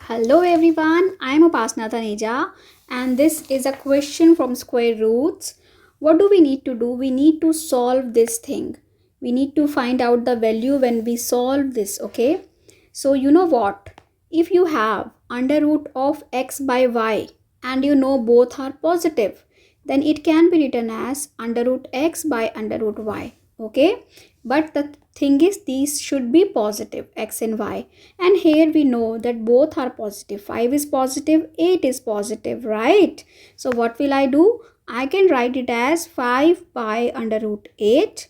Hello everyone, I am Upasana and this is a question from square roots. What do we need to do? We need to solve this thing. We need to find out the value when we solve this, okay? So you know what? If you have under root of x by y and you know both are positive, then it can be written as under root x by under root y, okay? But the thing is these should be positive, x and y, and here we know that both are positive. 5 is positive, 8 is positive, right? So what will I do? I can write it as 5 by under root 8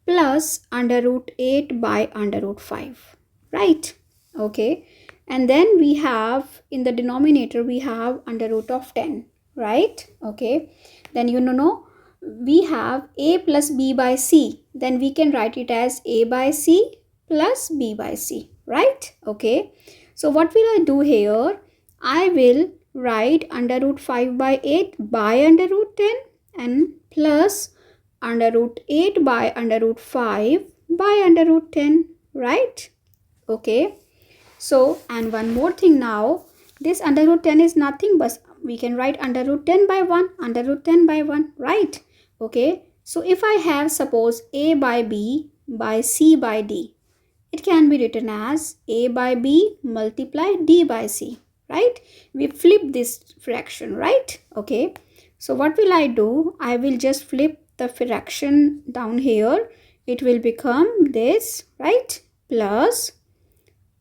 plus under root 8 by under root 5, right? Okay, and then we have in the denominator we have under root of 10, right? Okay, then you know we have a plus b by c, then we can write it as a by c plus b by c, right? Okay, so what will I do here? I will write under root 5 by 8 by under root 10 and plus under root 8 by under root 5 by under root 10, right? Okay, so and one more thing now, this under root 10 is nothing but we can write under root 10 by 1, under root 10 by 1, right? Okay, so if I have suppose a by b by c by d, it can be written as a by b multiply d by c, right? We flip this fraction, right? Okay, so what will I do? I will just flip the fraction down here. It will become this, right? Plus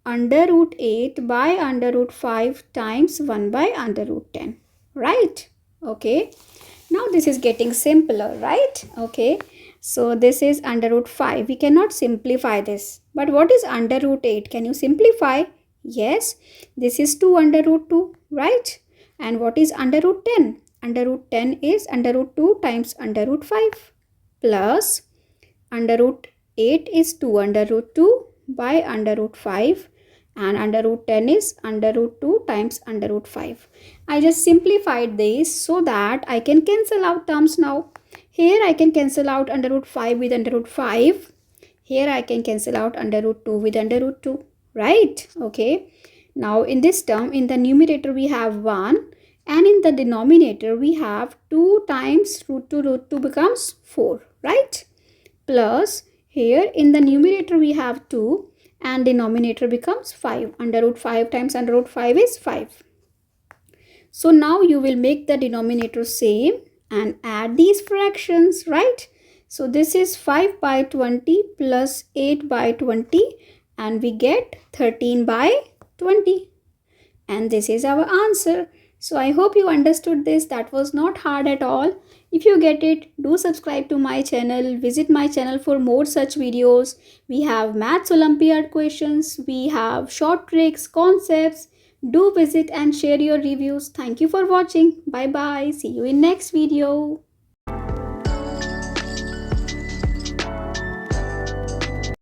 under root 8 by under root 5 times 1 by under root 10, right? Okay, now this is getting simpler, right? Okay, so this is under root 5. We cannot simplify this. But what is under root 8? Can you simplify? Yes, this is 2 under root 2, right? And what is under root 10? Under root 10 is under root 2 times under root 5 plus under root 8 is 2 under root 2 by under root 5 and under root 10 is under root 2 times under root 5. I just simplified this so that I can cancel out terms now. Here I can cancel out under root 5 with under root 5. Here I can cancel out under root 2 with under root 2, right? Okay, now in this term, in the numerator we have 1 and in the denominator we have 2 times root 2 becomes 4, right? Plus here in the numerator we have 2 and denominator becomes 5. Under root 5 times under root 5 is 5. So now you will make the denominator same and add these fractions, right? So this is 5 by 20 plus 8 by 20 and we get 13 by 20. And this is our answer. So I hope you understood this. That was not hard at all. If you get it, do subscribe to my channel. Visit my channel for more such videos. We have Maths Olympiad questions. We have short tricks, concepts. Do visit and share your reviews. Thank you for watching. Bye bye. See you in next video.